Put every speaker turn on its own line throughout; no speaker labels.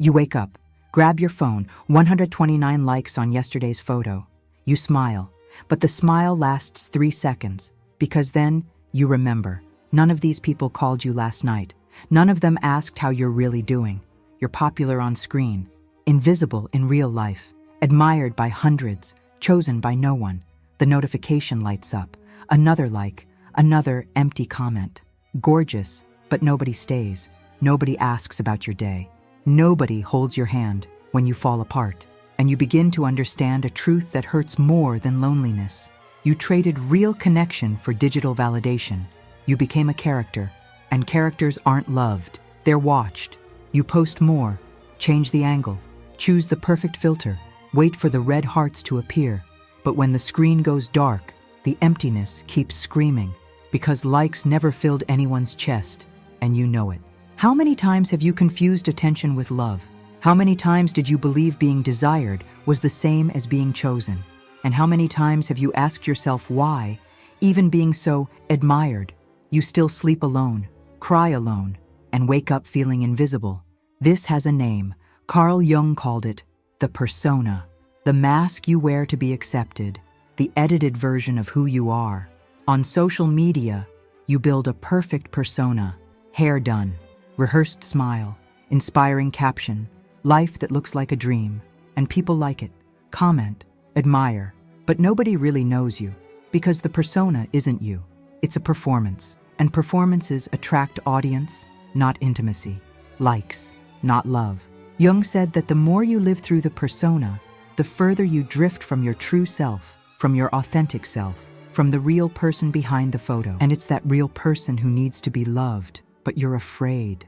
You wake up, grab your phone, 129 likes on yesterday's photo. You smile, but the smile lasts 3 seconds, because then you remember. None of these people called you last night. None of them asked how you're really doing. You're popular on screen, invisible in real life, admired by hundreds, chosen by no one. The notification lights up. Another like, another empty comment. Gorgeous, but nobody stays. Nobody asks about your day. Nobody holds your hand when you fall apart. And you begin to understand a truth that hurts more than loneliness. You traded real connection for digital validation. You became a character, and characters aren't loved. They're watched. You post more, change the angle, choose the perfect filter, wait for the red hearts to appear. But when the screen goes dark, the emptiness keeps screaming, because likes never filled anyone's chest, and you know it. How many times have you confused attention with love? How many times did you believe being desired was the same as being chosen? And how many times have you asked yourself why, even being so admired, you still sleep alone, cry alone, and wake up feeling invisible? This has a name. Carl Jung called it the persona, the mask you wear to be accepted, the edited version of who you are. On social media, you build a perfect persona, hair done, rehearsed smile, inspiring caption, life that looks like a dream, and people like it, comment, admire, but nobody really knows you, because the persona isn't you. It's a performance, and performances attract audience, not intimacy, likes, not love. Jung said that the more you live through the persona, the further you drift from your true self, from your authentic self, from the real person behind the photo. And it's that real person who needs to be loved, but you're afraid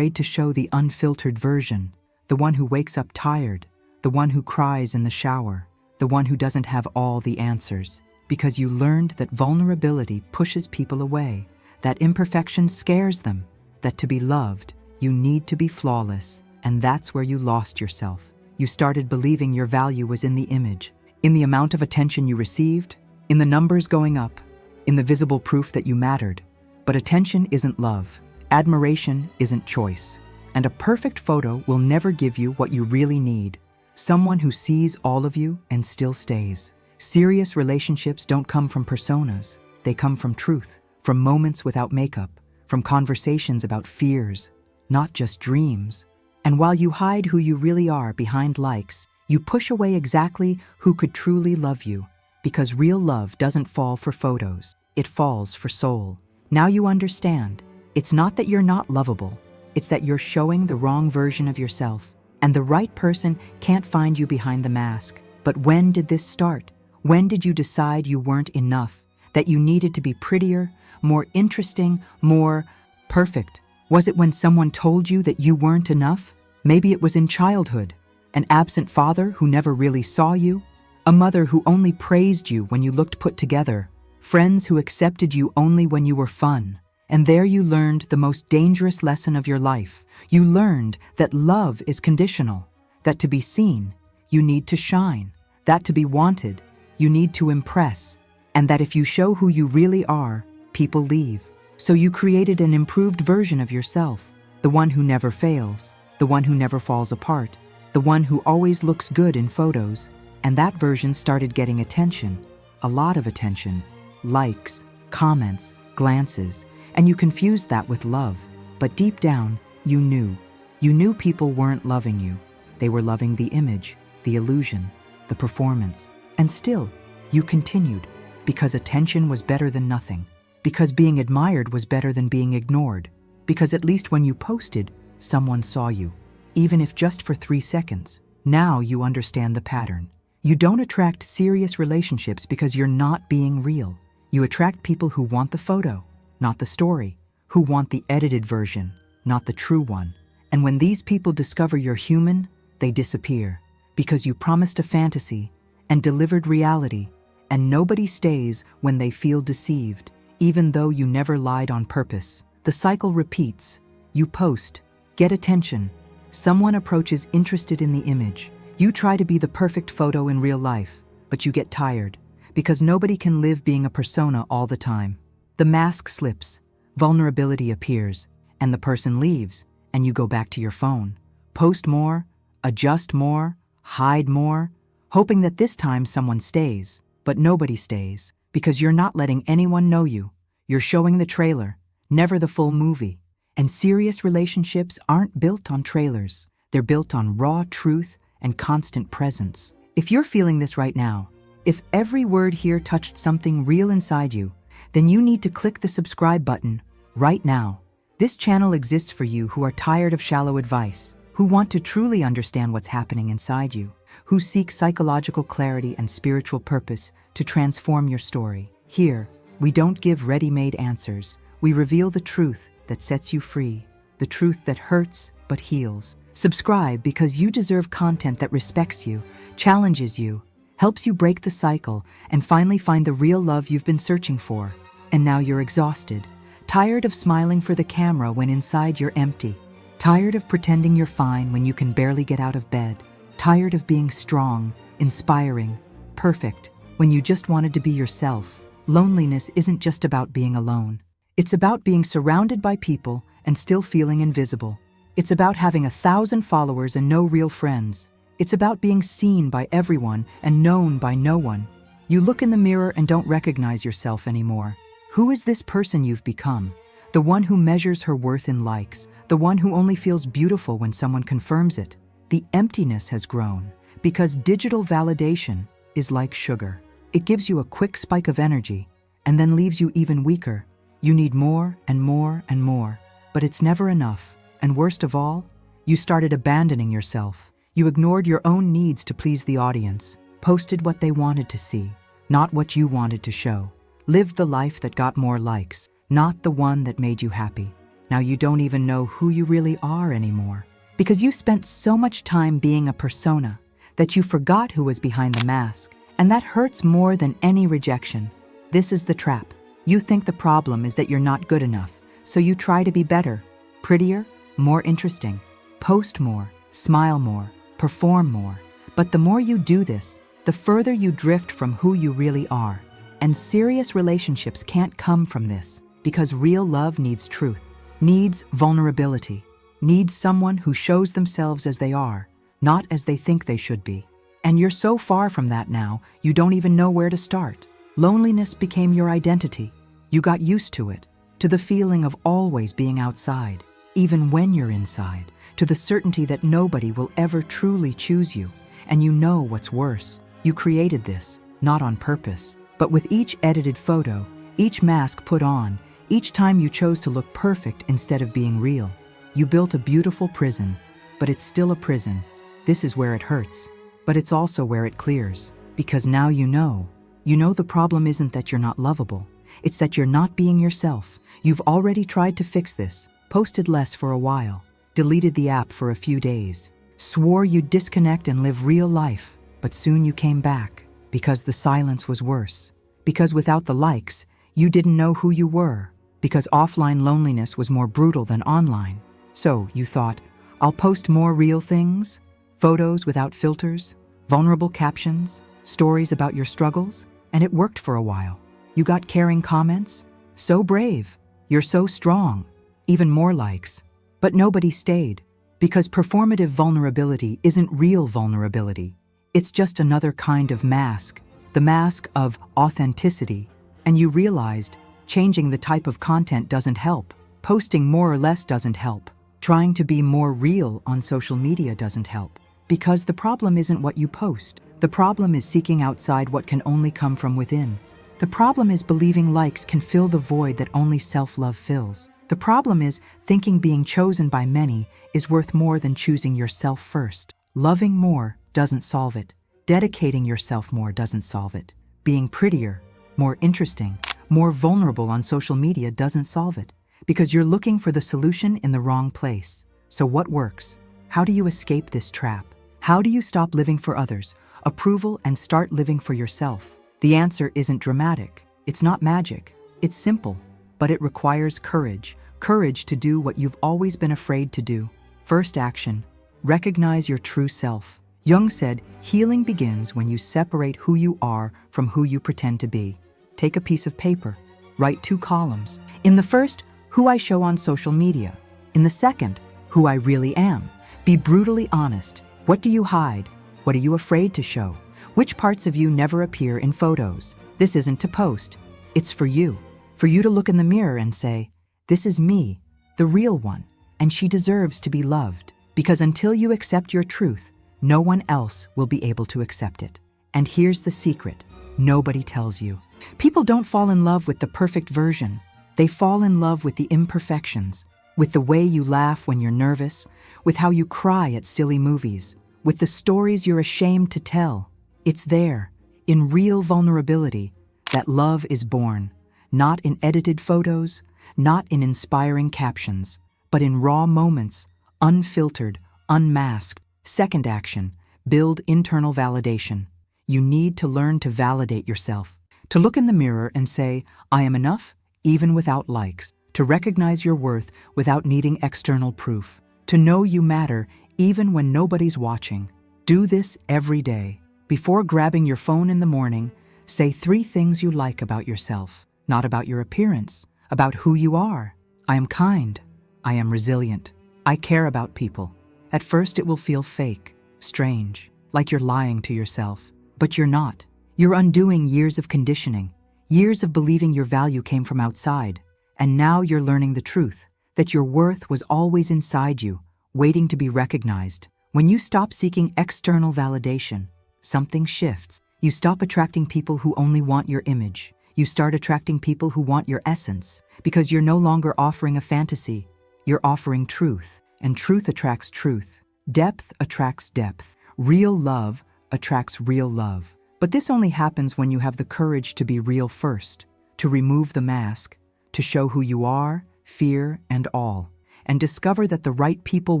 to show the unfiltered version, the one who wakes up tired, the one who cries in the shower, the one who doesn't have all the answers, because you learned that vulnerability pushes people away, that imperfection scares them, that to be loved, you need to be flawless, and that's where you lost yourself. You started believing your value was in the image, in the amount of attention you received, in the numbers going up, in the visible proof that you mattered. But attention isn't love. Admiration isn't choice. And a perfect photo will never give you what you really need. Someone who sees all of you and still stays. Serious relationships don't come from personas. They come from truth, from moments without makeup, from conversations about fears, not just dreams. And while you hide who you really are behind likes, you push away exactly who could truly love you. Because real love doesn't fall for photos. It falls for soul. Now you understand. It's not that you're not lovable. It's that you're showing the wrong version of yourself. And the right person can't find you behind the mask. But when did this start? When did you decide you weren't enough? That you needed to be prettier, more interesting, more perfect? Was it when someone told you that you weren't enough? Maybe it was in childhood. An absent father who never really saw you? A mother who only praised you when you looked put together? Friends who accepted you only when you were fun? And there you learned the most dangerous lesson of your life. You learned that love is conditional, that to be seen, you need to shine, that to be wanted, you need to impress, and that if you show who you really are, people leave. So you created an improved version of yourself, the one who never fails, the one who never falls apart, the one who always looks good in photos. And that version started getting attention, a lot of attention, likes, comments, glances, and you confused that with love. But deep down, you knew people weren't loving you. They were loving the image, the illusion, the performance. And still, you continued, because attention was better than nothing, because being admired was better than being ignored, because at least when you posted, someone saw you, even if just for 3 seconds. Now you understand the pattern. You don't attract serious relationships because you're not being real. You attract people who want the photo, not the story, who want the edited version, not the true one. And when these people discover you're human, they disappear, because you promised a fantasy and delivered reality, and nobody stays when they feel deceived, even though you never lied on purpose. The cycle repeats. You post, get attention, someone approaches interested in the image. You try to be the perfect photo in real life, but you get tired, because nobody can live being a persona all the time. The mask slips, vulnerability appears, and the person leaves, and you go back to your phone, Post more, adjust more, hide more, hoping that this time someone stays. But nobody stays, because you're not letting anyone know you. You're showing the trailer, never the full movie. And serious relationships aren't built on trailers. They're built on raw truth and constant presence. If you're feeling this right now, if every word here touched something real inside you, then you need to click the subscribe button right now. This channel exists for you who are tired of shallow advice, who want to truly understand what's happening inside you, who seek psychological clarity and spiritual purpose to transform your story. Here, we don't give ready-made answers. We reveal the truth that sets you free, the truth that hurts but heals. Subscribe because you deserve content that respects you, challenges you, helps you break the cycle, and finally find the real love you've been searching for. And now you're exhausted, tired of smiling for the camera when inside you're empty, tired of pretending you're fine when you can barely get out of bed, tired of being strong, inspiring, perfect, when you just wanted to be yourself. Loneliness isn't just about being alone. It's about being surrounded by people and still feeling invisible. It's about having 1,000 followers and no real friends. It's about being seen by everyone and known by no one. You look in the mirror and don't recognize yourself anymore. Who is this person you've become? The one who measures her worth in likes, the one who only feels beautiful when someone confirms it. The emptiness has grown because digital validation is like sugar. It gives you a quick spike of energy and then leaves you even weaker. You need more and more and more, but it's never enough. And worst of all, you started abandoning yourself. You ignored your own needs to please the audience, posted what they wanted to see, not what you wanted to show. Lived the life that got more likes, not the one that made you happy. Now you don't even know who you really are anymore, because you spent so much time being a persona that you forgot who was behind the mask, and that hurts more than any rejection. This is the trap. You think the problem is that you're not good enough, so you try to be better, prettier, more interesting, post more, smile more, perform more. But the more you do this, the further you drift from who you really are. And serious relationships can't come from this, because real love needs truth, needs vulnerability, needs someone who shows themselves as they are, not as they think they should be. And you're so far from that now, you don't even know where to start. Loneliness became your identity. You got used to it, to the feeling of always being outside, even when you're inside, to the certainty that nobody will ever truly choose you. And you know what's worse. You created this, not on purpose, but with each edited photo, each mask put on, each time you chose to look perfect instead of being real. You built a beautiful prison, but it's still a prison. This is where it hurts, but it's also where it clears. Because now you know the problem isn't that you're not lovable. It's that you're not being yourself. You've already tried to fix this, posted less for a while, deleted the app for a few days, swore you'd disconnect and live real life, but soon you came back. Because the silence was worse. Because without the likes, you didn't know who you were. Because offline loneliness was more brutal than online. So you thought, I'll post more real things, photos without filters, vulnerable captions, stories about your struggles, and it worked for a while. You got caring comments. So brave. You're so strong. Even more likes. But nobody stayed. Because performative vulnerability isn't real vulnerability. It's just another kind of mask, the mask of authenticity. And you realized changing the type of content doesn't help. Posting more or less doesn't help. Trying to be more real on social media doesn't help. Because the problem isn't what you post. The problem is seeking outside what can only come from within. The problem is believing likes can fill the void that only self-love fills. The problem is thinking being chosen by many is worth more than choosing yourself first. Loving more doesn't solve it. Dedicating yourself more doesn't solve it. Being prettier, more interesting, more vulnerable on social media doesn't solve it. Because you're looking for the solution in the wrong place. So what works? How do you escape this trap? How do you stop living for others, approval, and start living for yourself? The answer isn't dramatic. It's not magic. It's simple. But it requires courage. Courage to do what you've always been afraid to do. First action. Recognize your true self. Jung said, healing begins when you separate who you are from who you pretend to be. Take a piece of paper. Write 2 columns. In the first, who I show on social media. In the second, who I really am. Be brutally honest. What do you hide? What are you afraid to show? Which parts of you never appear in photos? This isn't to post. It's for you. For you to look in the mirror and say, this is me, the real one, and she deserves to be loved. Because until you accept your truth, no one else will be able to accept it. And here's the secret. Nobody tells you. People don't fall in love with the perfect version. They fall in love with the imperfections, with the way you laugh when you're nervous, with how you cry at silly movies, with the stories you're ashamed to tell. It's there, in real vulnerability, that love is born, not in edited photos, not in inspiring captions, but in raw moments, unfiltered, unmasked. Second action, build internal validation. You need to learn to validate yourself, to look in the mirror and say, I am enough, even without likes, to recognize your worth without needing external proof, to know you matter even when nobody's watching. Do this every day. Before grabbing your phone in the morning, say 3 things you like about yourself, not about your appearance, about who you are. I am kind. I am resilient. I care about people. At first it will feel fake, strange, like you're lying to yourself. But you're not. You're undoing years of conditioning, years of believing your value came from outside. And now you're learning the truth, that your worth was always inside you, waiting to be recognized. When you stop seeking external validation, something shifts. You stop attracting people who only want your image. You start attracting people who want your essence, because you're no longer offering a fantasy. You're offering truth, and truth attracts truth. Depth attracts depth. Real love attracts real love. But this only happens when you have the courage to be real first, to remove the mask, to show who you are, fear, and all, and discover that the right people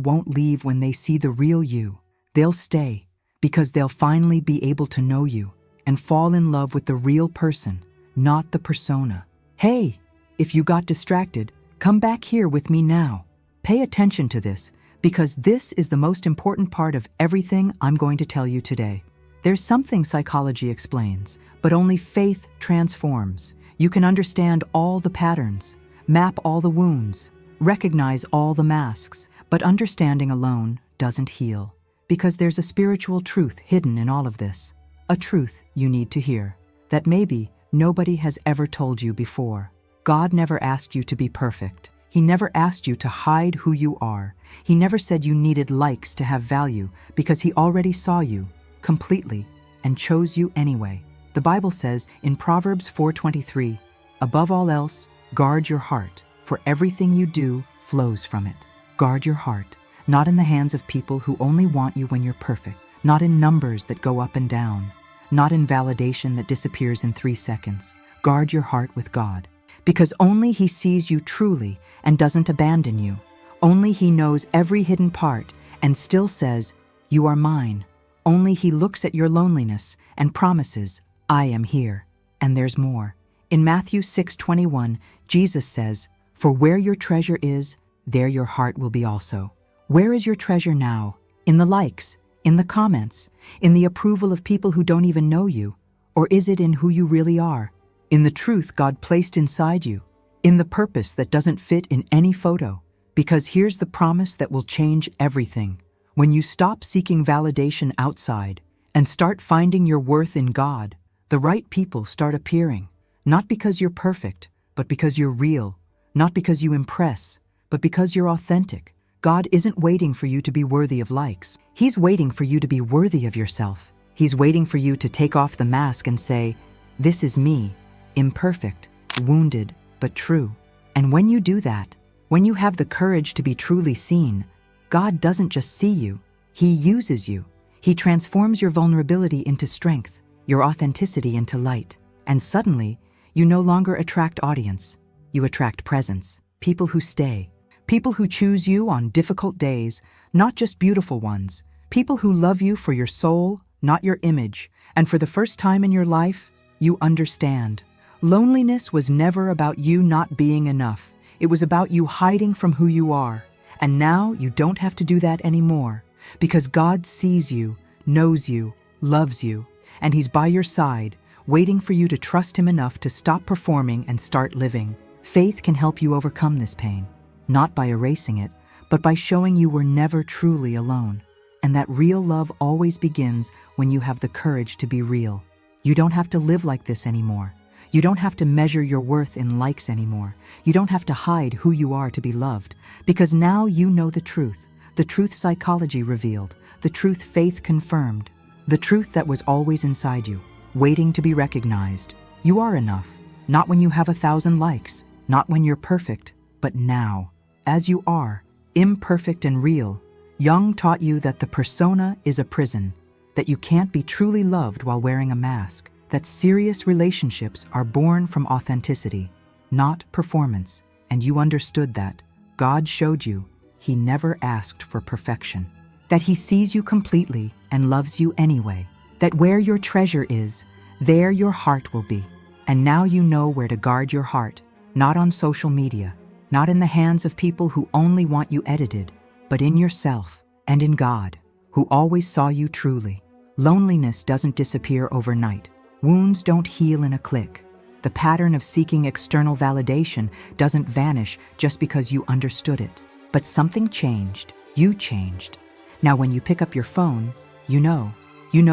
won't leave when they see the real you. They'll stay, because they'll finally be able to know you and fall in love with the real person, not the persona. Hey, if you got distracted, come back here with me now. Pay attention to this, because this is the most important part of everything I'm going to tell you today. There's something psychology explains, but only faith transforms. You can understand all the patterns, map all the wounds, recognize all the masks, but understanding alone doesn't heal. Because there's a spiritual truth hidden in all of this. A truth you need to hear, that maybe nobody has ever told you before. God never asked you to be perfect. He never asked you to hide who you are. He never said you needed likes to have value, because He already saw you completely and chose you anyway. The Bible says in Proverbs 4:23, above all else, guard your heart, for everything you do flows from it. Guard your heart, not in the hands of people who only want you when you're perfect, not in numbers that go up and down, not in validation that disappears in 3 seconds. Guard your heart with God, because only He sees you truly and doesn't abandon you. Only He knows every hidden part and still says, you are mine. Only He looks at your loneliness and promises, I am here. And there's more. In Matthew 6:21, Jesus says, for where your treasure is, there your heart will be also. Where is your treasure now? In the likes, in the comments, in the approval of people who don't even know you? Or is it in who you really are? In the truth God placed inside you? In the purpose that doesn't fit in any photo? Because here's the promise that will change everything. When you stop seeking validation outside and start finding your worth in God, the right people start appearing. Not because you're perfect, but because you're real. Not because you impress, but because you're authentic. God isn't waiting for you to be worthy of likes. He's waiting for you to be worthy of yourself. He's waiting for you to take off the mask and say, this is me, imperfect, wounded, but true. And when you do that, when you have the courage to be truly seen, God doesn't just see you, He uses you. He transforms your vulnerability into strength, your authenticity into light. And suddenly, you no longer attract audience. You attract presence, people who stay, people who choose you on difficult days, not just beautiful ones, people who love you for your soul, not your image. And for the first time in your life, you understand. Loneliness was never about you not being enough. It was about you hiding from who you are. And now you don't have to do that anymore, because God sees you, knows you, loves you, and He's by your side, waiting for you to trust Him enough to stop performing and start living. Faith can help you overcome this pain, not by erasing it, but by showing you were never truly alone, and that real love always begins when you have the courage to be real. You don't have to live like this anymore. You don't have to measure your worth in likes anymore. You don't have to hide who you are to be loved, because now you know the truth psychology revealed, the truth faith confirmed, the truth that was always inside you, waiting to be recognized. You are enough, not when you have 1,000 likes, not when you're perfect, but now, as you are, imperfect and real. Jung taught you that the persona is a prison, that you can't be truly loved while wearing a mask, that serious relationships are born from authenticity, not performance, and you understood that. God showed you He never asked for perfection, that He sees you completely and loves you anyway, that where your treasure is, there your heart will be. And now you know where to guard your heart, not on social media, not in the hands of people who only want you edited, but in yourself and in God, who always saw you truly. Loneliness doesn't disappear overnight. Wounds don't heal in a click. The pattern of seeking external validation doesn't vanish just because you understood it. But something changed. You changed. Now when you pick up your phone, you know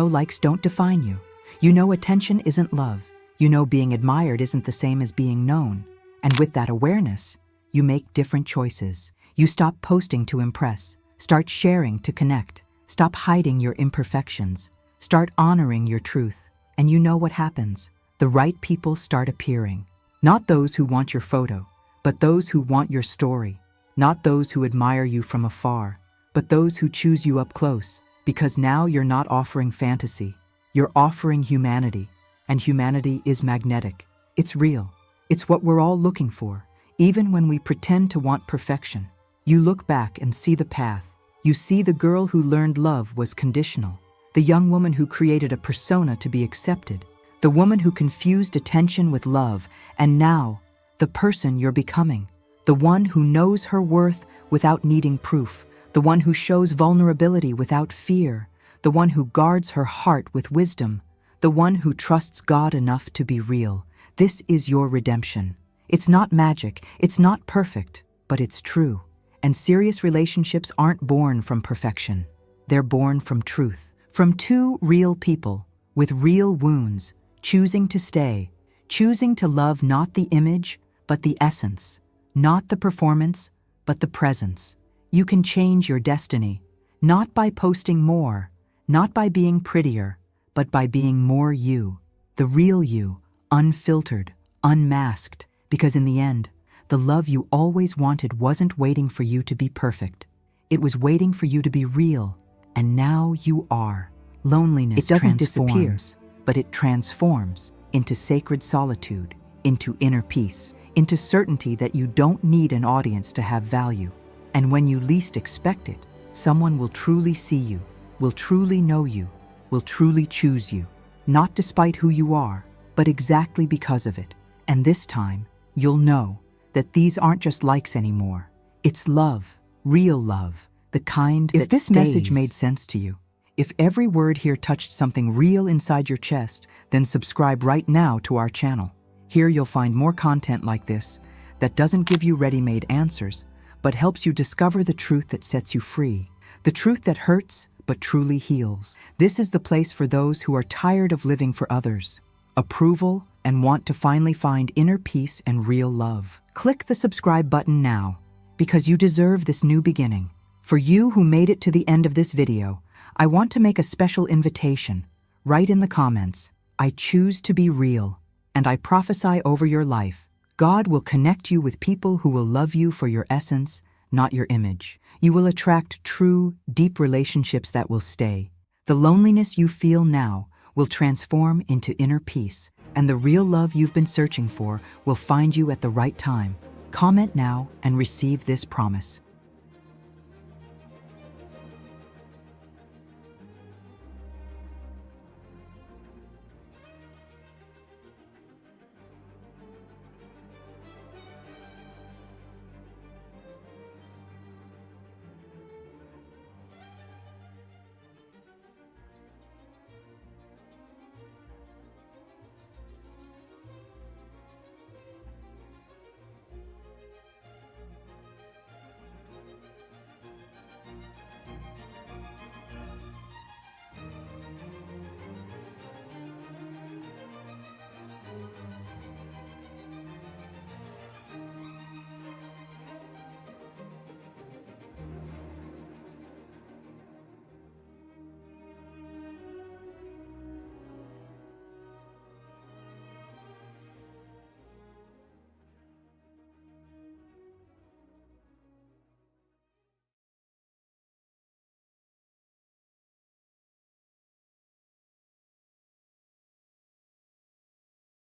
likes don't define you. You know attention isn't love. You know being admired isn't the same as being known. And with that awareness, you make different choices. You stop posting to impress. Start sharing to connect. Stop hiding your imperfections. Start honoring your truth. And you know what happens. The right people start appearing. Not those who want your photo, but those who want your story. Not those who admire you from afar, but those who choose you up close. Because now you're not offering fantasy. You're offering humanity. And humanity is magnetic. It's real. It's what we're all looking for, even when we pretend to want perfection. You look back and see the path. You see the girl who learned love was conditional, the young woman who created a persona to be accepted, the woman who confused attention with love, and now, the person you're becoming, the one who knows her worth without needing proof, the one who shows vulnerability without fear, the one who guards her heart with wisdom, the one who trusts God enough to be real. This is your redemption. It's not magic, it's not perfect, but it's true. And serious relationships aren't born from perfection. They're born from truth. From two real people, with real wounds, choosing to stay, choosing to love not the image, but the essence, not the performance, but the presence. You can change your destiny, not by posting more, not by being prettier, but by being more you, the real you, unfiltered, unmasked, because in the end, the love you always wanted wasn't waiting for you to be perfect. It was waiting for you to be real, and now you are. Loneliness doesn't disappear, but it transforms into sacred solitude, into inner peace, into certainty that you don't need an audience to have value. And when you least expect it, someone will truly see you, will truly know you, will truly choose you, not despite who you are, but exactly because of it. And this time, you'll know that these aren't just likes anymore. It's love, real love, the kind that stays. If this message made sense to you, if every word here touched something real inside your chest, then subscribe right now to our channel. Here you'll find more content like this that doesn't give you ready-made answers, but helps you discover the truth that sets you free, the truth that hurts but truly heals. This is the place for those who are tired of living for others, approval, and want to finally find inner peace and real love. Click the subscribe button now, because you deserve this new beginning. For you who made it to the end of this video, I want to make a special invitation. Write in the comments, "I choose to be real," and I prophesy over your life. God will connect you with people who will love you for your essence, not your image. You will attract true, deep relationships that will stay. The loneliness you feel now will transform into inner peace, and the real love you've been searching for will find you at the right time. Comment now and receive this promise.